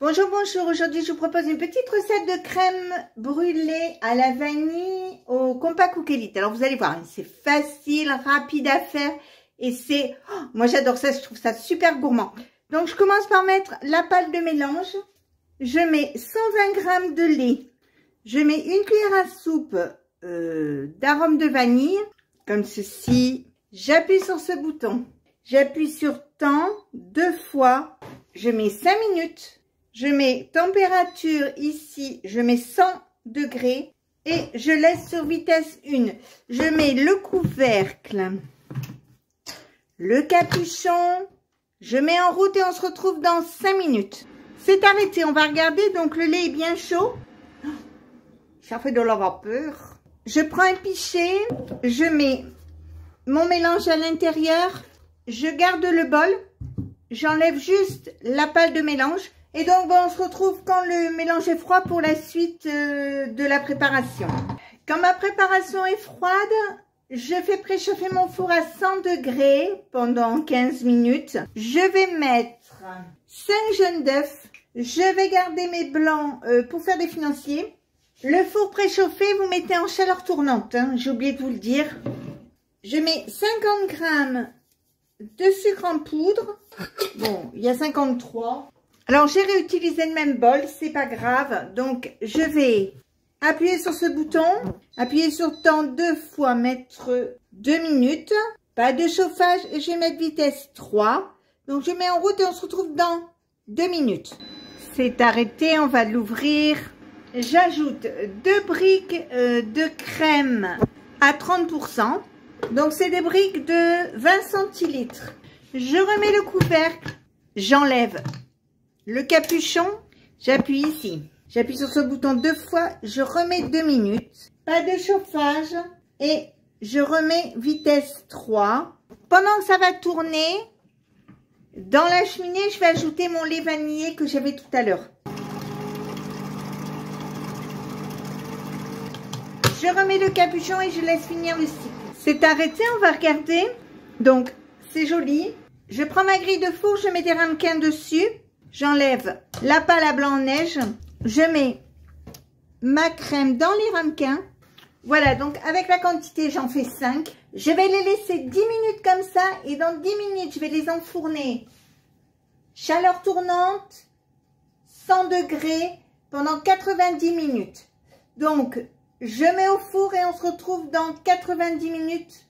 Bonjour, bonjour. Aujourd'hui, je vous propose une petite recette de crème brûlée à la vanille au Compa Cook Elite. Alors, vous allez voir, c'est facile, rapide à faire et c'est... Oh, moi, j'adore ça, je trouve ça super gourmand. Donc, je commence par mettre la pâte de mélange. Je mets 120 g de lait. Je mets une cuillère à soupe d'arôme de vanille, comme ceci. J'appuie sur ce bouton. J'appuie sur temps 2 fois. Je mets 5 minutes. Je mets température ici, je mets 100 degrés et je laisse sur vitesse 1. Je mets le couvercle, le capuchon, je mets en route et on se retrouve dans 5 minutes. C'est arrêté, on va regarder, donc le lait est bien chaud. Ça fait de la vapeur. Je prends un pichet, je mets mon mélange à l'intérieur, je garde le bol, j'enlève juste la pâte de mélange. Et donc, bon, on se retrouve quand le mélange est froid pour la suite de la préparation. Quand ma préparation est froide, je fais préchauffer mon four à 100 degrés pendant 15 minutes. Je vais mettre 5 jaunes d'œufs. Je vais garder mes blancs pour faire des financiers. Le four préchauffé, vous mettez en chaleur tournante, hein, j'ai oublié de vous le dire. Je mets 50 g de sucre en poudre. Bon, il y a 53. Alors, j'ai réutilisé le même bol, c'est pas grave. Donc, je vais appuyer sur ce bouton, appuyer sur temps 2 fois, mettre 2 minutes. Pas de chauffage et je vais mettre vitesse 3. Donc, je mets en route et on se retrouve dans 2 minutes. C'est arrêté, on va l'ouvrir. J'ajoute 2 briques de crème à 30%. Donc, c'est des briques de 20 centilitres. Je remets le couvercle, j'enlève le capuchon, j'appuie ici. J'appuie sur ce bouton 2 fois, je remets 2 minutes. Pas de chauffage et je remets vitesse 3. Pendant que ça va tourner, dans la cheminée, je vais ajouter mon lait vanillé que j'avais tout à l'heure. Je remets le capuchon et je laisse finir le cycle. C'est arrêté, on va regarder. Donc, c'est joli. Je prends ma grille de four, je mets des ramequins dessus. J'enlève la pâte à blanc en neige. Je mets ma crème dans les ramequins. Voilà, donc avec la quantité, j'en fais 5. Je vais les laisser 10 minutes comme ça. Et dans 10 minutes, je vais les enfourner. Chaleur tournante, 100 degrés, pendant 90 minutes. Donc, je mets au four et on se retrouve dans 90 minutes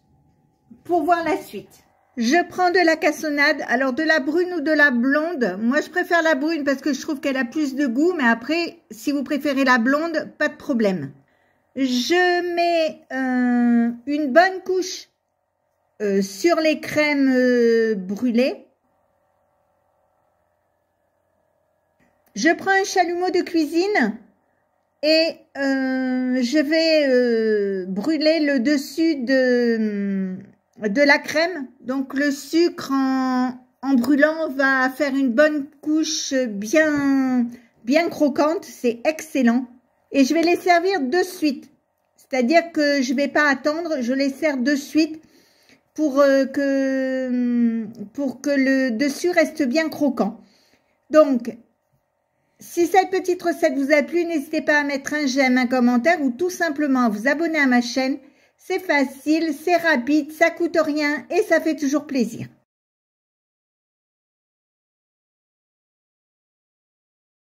pour voir la suite. Je prends de la cassonade, alors de la brune ou de la blonde. Moi, je préfère la brune parce que je trouve qu'elle a plus de goût. Mais après, si vous préférez la blonde, pas de problème. Je mets une bonne couche sur les crèmes brûlées. Je prends un chalumeau de cuisine et je vais brûler le dessus de la crème. Donc le sucre en brûlant va faire une bonne couche bien croquante, c'est excellent. Et je vais les servir de suite, c'est-à-dire que je vais pas attendre, je les sers de suite pour que le dessus reste bien croquant. Donc si cette petite recette vous a plu, n'hésitez pas à mettre un j'aime, un commentaire ou tout simplement à vous abonner à ma chaîne. C'est facile, c'est rapide, ça coûte rien et ça fait toujours plaisir.